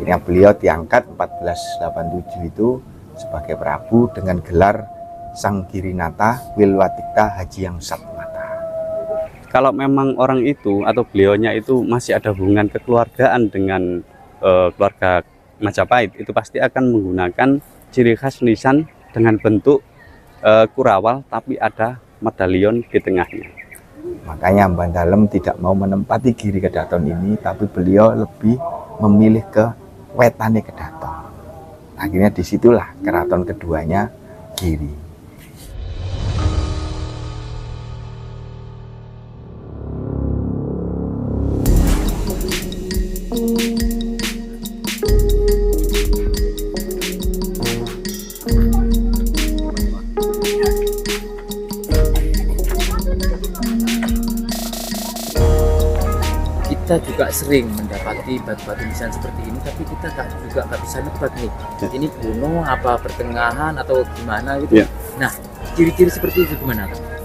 Akhirnya beliau diangkat 1487 itu sebagai Prabu dengan gelar Sang Girinata Wilwatikta Haji yang Satmata. Kalau memang orang itu atau beliaunya itu masih ada hubungan kekeluargaan dengan keluarga Majapahit, itu pasti akan menggunakan ciri khas nisan dengan bentuk kurawal tapi ada medalion di tengahnya. Makanya Mbah Dalem tidak mau menempati Giri Kedaton ini, tapi beliau lebih memilih ke wetane Kedaton. Akhirnya disitulah keraton keduanya Giri. Kita juga sering mendapati batu-batu nisan seperti ini, tapi kita juga nggak bisa nebak nih, ini gunung apa pertengahan atau gimana gitu. Nah, ciri-ciri seperti itu gimana, Pak?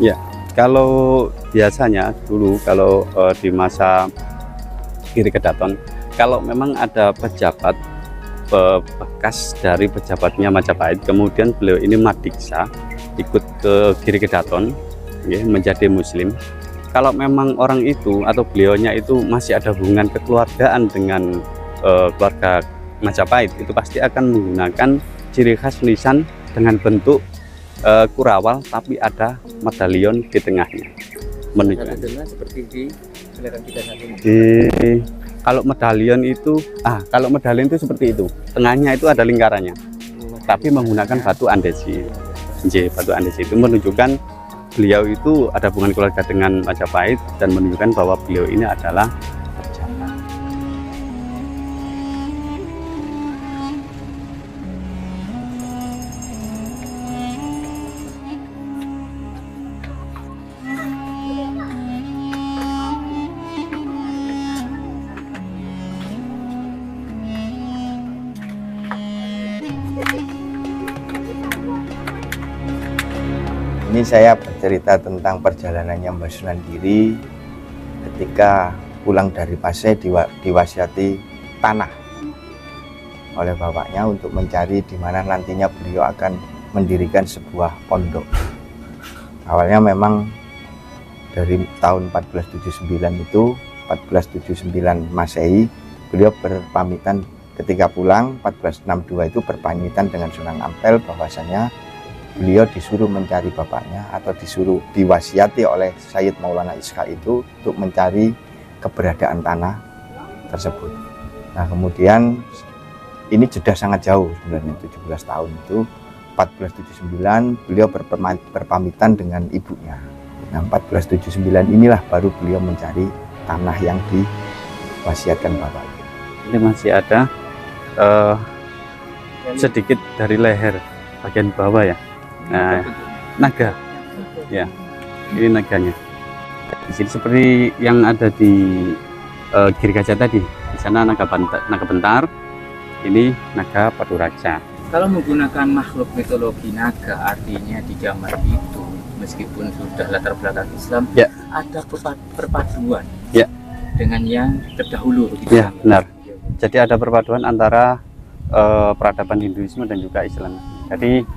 Ya, kalau biasanya dulu kalau di masa Giri Kedaton, kalau memang ada pejabat bekas dari pejabatnya Majapahit, kemudian beliau ini madiksa ikut ke Giri Kedaton, ya, menjadi Muslim. Kalau memang orang itu atau beliaunya itu masih ada hubungan kekeluargaan dengan keluarga Majapahit, itu pasti akan menggunakan ciri khas nisan dengan bentuk kurawal tapi ada medalion di tengahnya. Menunjukkan seperti di belakang kita saat ini. Kalau medalion itu, kalau medalion itu seperti itu, tengahnya itu ada lingkarannya, tapi menggunakan batu andesi. Batu andesi itu menunjukkan beliau itu ada hubungan keluarga dengan Majapahit dan menunjukkan bahwa beliau ini adalah pejabat. Ini saya bercerita tentang perjalanannya Mbah Sunan Giri ketika pulang dari Pasai diwasiati tanah oleh bapaknya untuk mencari di mana nantinya beliau akan mendirikan sebuah pondok. Awalnya memang dari tahun 1479 itu, 1479 Masehi, beliau berpamitan ketika pulang 1462 itu berpamitan dengan Sunan Ampel bahwasanya beliau disuruh mencari bapaknya atau disuruh diwasiati oleh Sayyid Maulana Ishaq itu untuk mencari keberadaan tanah tersebut. Nah, kemudian ini jeda sangat jauh sebenarnya, 17 tahun itu. 1479 beliau berpamitan dengan ibunya. Nah, 1479 inilah baru beliau mencari tanah yang diwasiatkan bapaknya. Ini masih ada sedikit dari leher bagian bawah ya. Nah, naga, ya, ini naganya. Di sini seperti yang ada di Giri Gajah tadi. Di sana naga bentar, ini naga Paduraja. Kalau menggunakan makhluk mitologi naga, artinya di zaman itu meskipun sudah latar belakang Islam, ya, ada perpaduan, ya, dengan yang terdahulu. Begitu. Ya, benar. Jadi ada perpaduan antara peradaban Hinduisme dan juga Islam. Jadi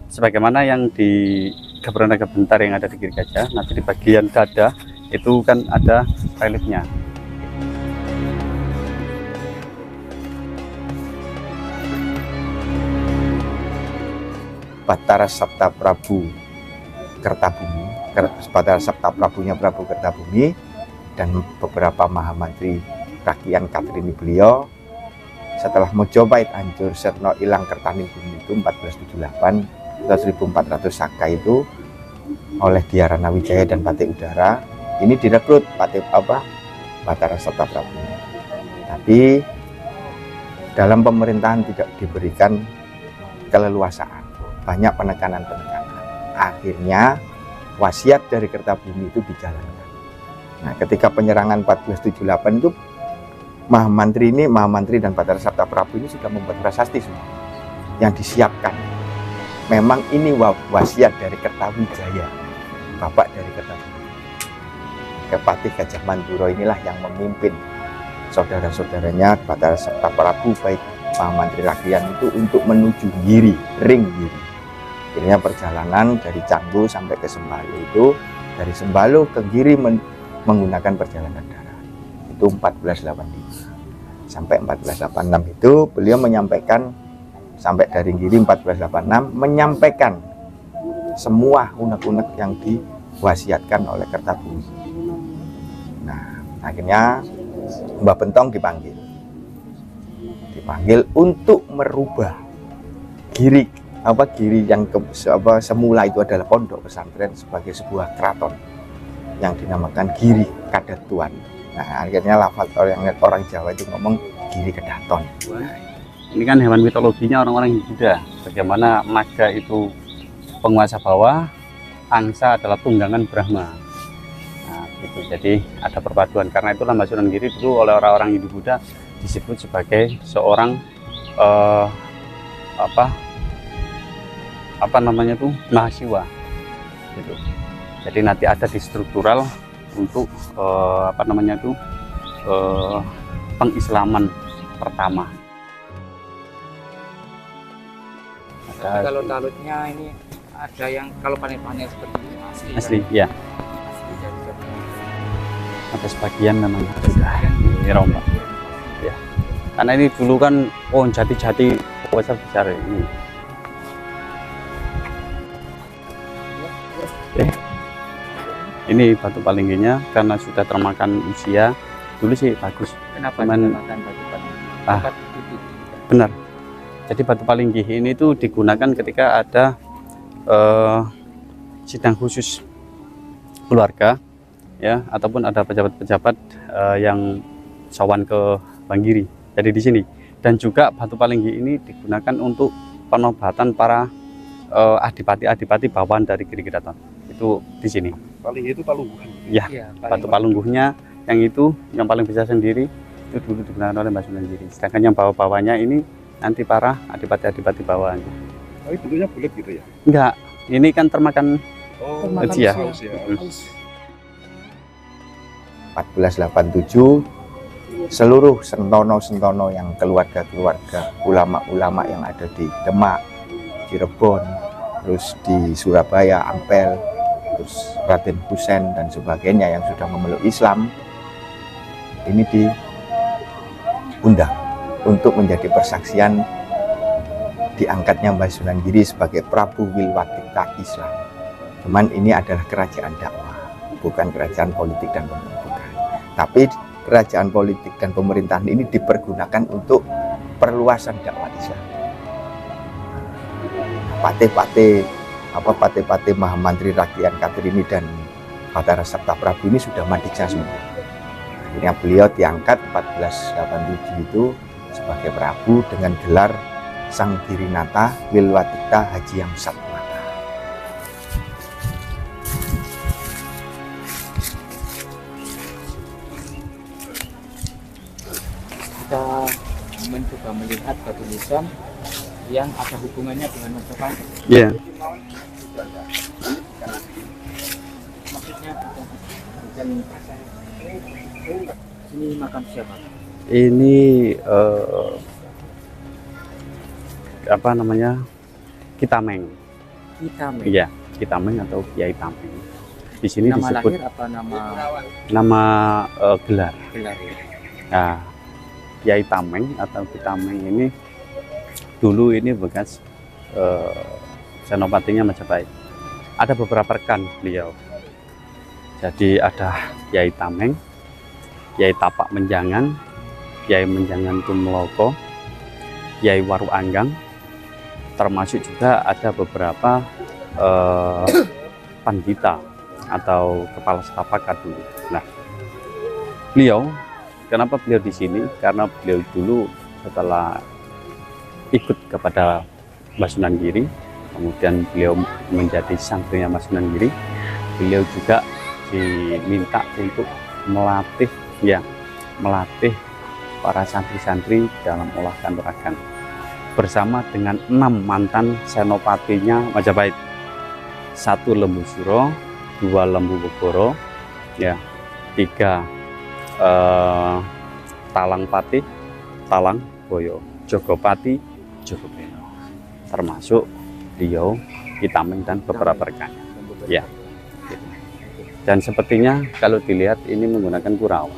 sebagaimana yang di Gapura Naga Bentar yang ada di Giri Gajah, nanti di bagian dada itu kan ada reliefnya. Batara Sabta Prabu Kertabumi, Batara Sabta Prabunya Prabu Kertabumi dan beberapa mahamantri rakyat Katrini beliau setelah Mojopahit hancur, Setno ilang Kertaning Bumi itu 1478 atau 1400 Saka itu oleh Dhyarana Wijaya dan Patih Udara ini direkrut Batara Sabta Prabu. Tapi dalam pemerintahan tidak diberikan keleluasaan, banyak penekanan. Akhirnya wasiat dari Kertabumi itu dijalankan. Nah, ketika penyerangan 1478 itu Mahamantri dan Batara Sabta Prabu ini sudah membuat prasasti semua yang disiapkan. Memang ini wasiat dari Kertawijaya, bapak dari Kertabumi. Kepatih Gajah Manduro inilah yang memimpin saudara-saudaranya Batara Sabta Prabu baik Mahamantri Rakyat itu untuk menuju Giri, ring Giri. Akhirnya perjalanan dari Canggu sampai ke Sembalo itu, dari Sembalo ke Giri menggunakan perjalanan darat. Itu 1485. Sampai 1486 itu beliau menyampaikan, sampai dari Giri 1486 menyampaikan semua unek-unek yang diwasiatkan oleh Kertabumi. Nah, akhirnya Mbah Bentong dipanggil untuk merubah Giri yang semula itu adalah pondok pesantren sebagai sebuah keraton yang dinamakan Giri Kadatuan. Nah, akhirnya lafaz orang Jawa itu ngomong Giri Kedaton. Ini kan hewan mitologinya orang-orang Buddha. Bagaimana naga itu penguasa bawah, angsa adalah tunggangan Brahma. Nah, gitu. Jadi ada perpaduan. Karena itulah Mbah Sunan Giri dulu oleh orang-orang Hindu Buddha disebut sebagai seorang mahasiwa. Gitu. Jadi nanti ada di struktural untuk pengislaman pertama. Tapi kalau talutnya ini ada yang kalau panen-panen seperti ini Asli, ya. Asli dari Jogja. Ada sebagian memang sudah dirombak. Ya. Karena ini dulu kan jati-jati besar ini. Ini batu palingginya karena sudah termakan usia. Dulu sih bagus. Kenapa Cuman- dinamakan batu palinggi? Ah. Tempat duduk. Benar. Jadi batu palinggi ini tuh digunakan ketika ada sidang khusus keluarga, ya, ataupun ada pejabat-pejabat yang sowan ke Banggiri. Jadi di sini. Dan juga batu palinggi ini digunakan untuk penobatan para adipati-adipati bawahan dari Giri Kedaton. Itu di sini. Palinggi itu palungguhan. Ya, Iya, batu palungguhnya yang paling besar sendiri itu dulu digunakan oleh Mbah Sunan Giri. Sedangkan yang bawah-bawahnya ini nanti para adipati-adipati bawahannya. Tapi bentuknya bulat gitu ya? Enggak, ini kan termakan Termakan usia. Haus ya. 1487 seluruh sentono-sentono yang keluarga-keluarga ulama-ulama yang ada di Demak, Cirebon, terus di Surabaya, Ampel, terus Raden Husein dan sebagainya yang sudah memeluk Islam ini diundang untuk menjadi persaksian diangkatnya Mbah Sunan Giri sebagai Prabu Wilwatikta Islam. Cuman ini adalah kerajaan dakwah, bukan kerajaan politik dan pemerintahan. Tapi kerajaan politik dan pemerintahan ini dipergunakan untuk perluasan dakwah Islam. Patih-patih Mahamantri Rakyat Katrini dan Batara Sabta Prabu ini sudah mandiksa semua. Akhirnya beliau diangkat 1487 itu sebagai Prabu dengan gelar Sang Girinata Wilwatikta Haji Yang Satmata. Kita mencoba melihat batu nisan yang ada hubungannya dengan Majapahit. Ya. Maksudnya bukan ini makam siapa? Ini Kitameng. Kitameng. Iya, Kitameng atau Kiai Tameng. Di sini Nama disebut lahir apa nama gelar. gelar ya? Nah, Kiai Tameng atau Kitameng ini dulu ini bekas senopatinya Majapahit. Ada beberapa rekan beliau. Jadi ada Kiai Tameng, Kiai Tapak Menjangan, Kiai Menjangan Tumloko, Kiai Waru Anggang, termasuk juga ada beberapa pandita atau kepala setapak dulu. Nah, kenapa beliau di sini? Karena beliau dulu setelah ikut kepada Mbah Sunan Giri, kemudian beliau menjadi santrinya Mbah Sunan Giri. Beliau juga diminta untuk melatih para santri-santri dalam olah kanuragan bersama dengan 6 mantan senopatinya Majapahit. 1 Lembu Suro, 2 Lembu Bogoro, 3 Talangpati, Talang Boyo, Jogopati, Jogobeno, termasuk beliau Kitameng dan beberapa rekannya. Ya. Dan sepertinya kalau dilihat ini menggunakan kurawal.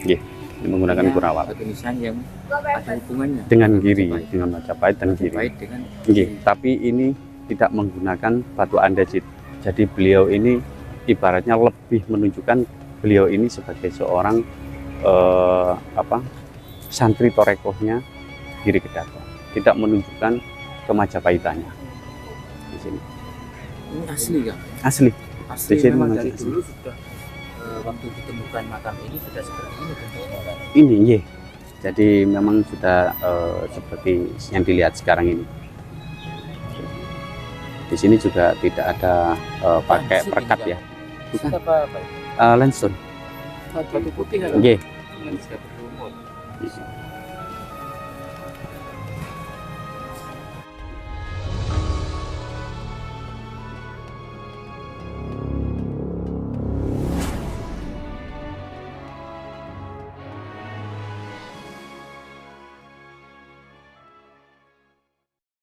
Iya, ini menggunakan kurawal. Batu nisan yang ada hubungannya Dengan giri, dengan Majapahit dan giri. Majapahit dengan Iya, tapi ini tidak menggunakan batu andesit. Jadi beliau ini ibaratnya lebih menunjukkan beliau ini sebagai seorang santri torekohnya Giri Kedaton. Tidak menunjukkan kemajapahitannya di sini. ini asli kan? Asli. Asli Di sini memang masih dari asli. dulu sudah waktu ditemukan makam ini sudah seperti ini bentuknya kan? Ini ye. Jadi memang sudah seperti yang dilihat sekarang ini. Di sini juga tidak ada pakai Batu perekat ini ya. kan? Bukan. Apa apa? Landstone. Batu putih kan? Ye. Yang sudah berlumut.